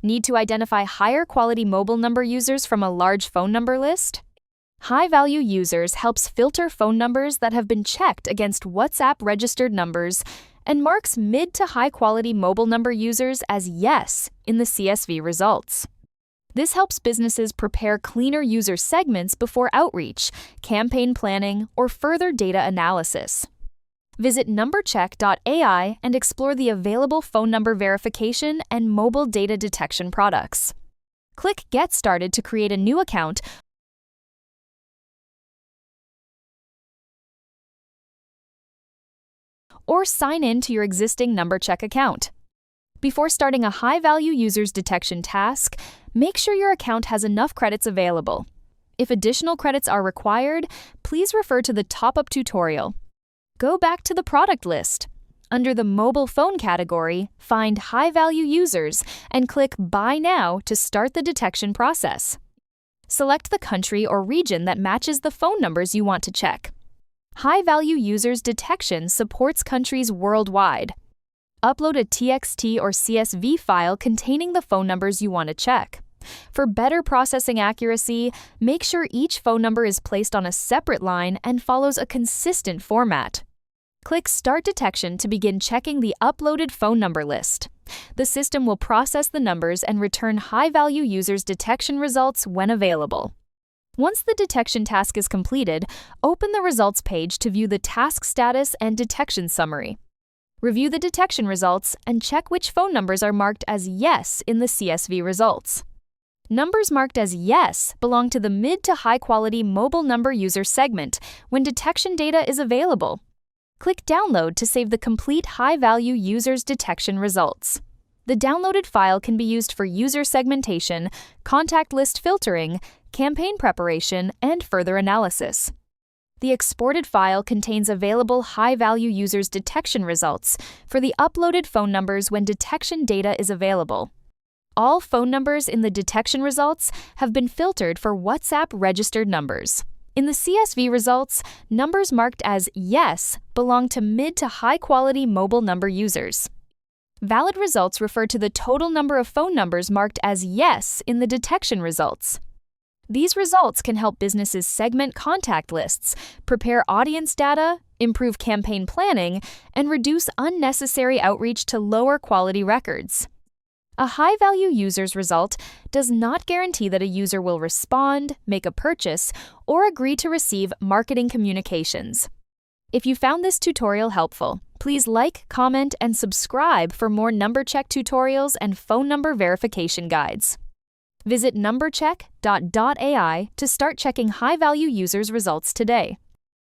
Need to identify higher quality mobile number users from a large phone number list? High-value users helps filter phone numbers that have been checked against WhatsApp registered numbers and marks mid to high-quality mobile number users as yes in the CSV results. This helps businesses prepare cleaner user segments before outreach, campaign planning, or further data analysis. Visit NumberCheck.ai and explore the available phone number verification and mobile data detection products. Click Get Started to create a new account or sign in to your existing NumberCheck account. Before starting a high-value users detection task, make sure your account has enough credits available. If additional credits are required, please refer to the top-up tutorial. Go back to the product list. Under the mobile phone category, find high-value users and click Buy Now to start the detection process. Select the country or region that matches the phone numbers you want to check. High-value users detection supports countries worldwide. Upload a TXT or CSV file containing the phone numbers you want to check. For better processing accuracy, make sure each phone number is placed on a separate line and follows a consistent format. Click Start Detection to begin checking the uploaded phone number list. The system will process the numbers and return high-value users' detection results when available. Once the detection task is completed, open the results page to view the task status and detection summary. Review the detection results and check which phone numbers are marked as yes in the CSV results. Numbers marked as yes belong to the mid to high-quality mobile number user segment when detection data is available. Click Download to save the complete high-value users' detection results. The downloaded file can be used for user segmentation, contact list filtering, campaign preparation, and further analysis. The exported file contains available high-value users' detection results for the uploaded phone numbers when detection data is available. All phone numbers in the detection results have been filtered for WhatsApp registered numbers. In the CSV results, numbers marked as yes belong to mid to high-quality mobile number users. Valid results refer to the total number of phone numbers marked as yes in the detection results. These results can help businesses segment contact lists, prepare audience data, improve campaign planning, and reduce unnecessary outreach to lower quality records. A high-value user's result does not guarantee that a user will respond, make a purchase, or agree to receive marketing communications. If you found this tutorial helpful, please like, comment, and subscribe for more NumberCheck tutorials and phone number verification guides. Visit NumberCheck.ai to start checking high-value users' results today.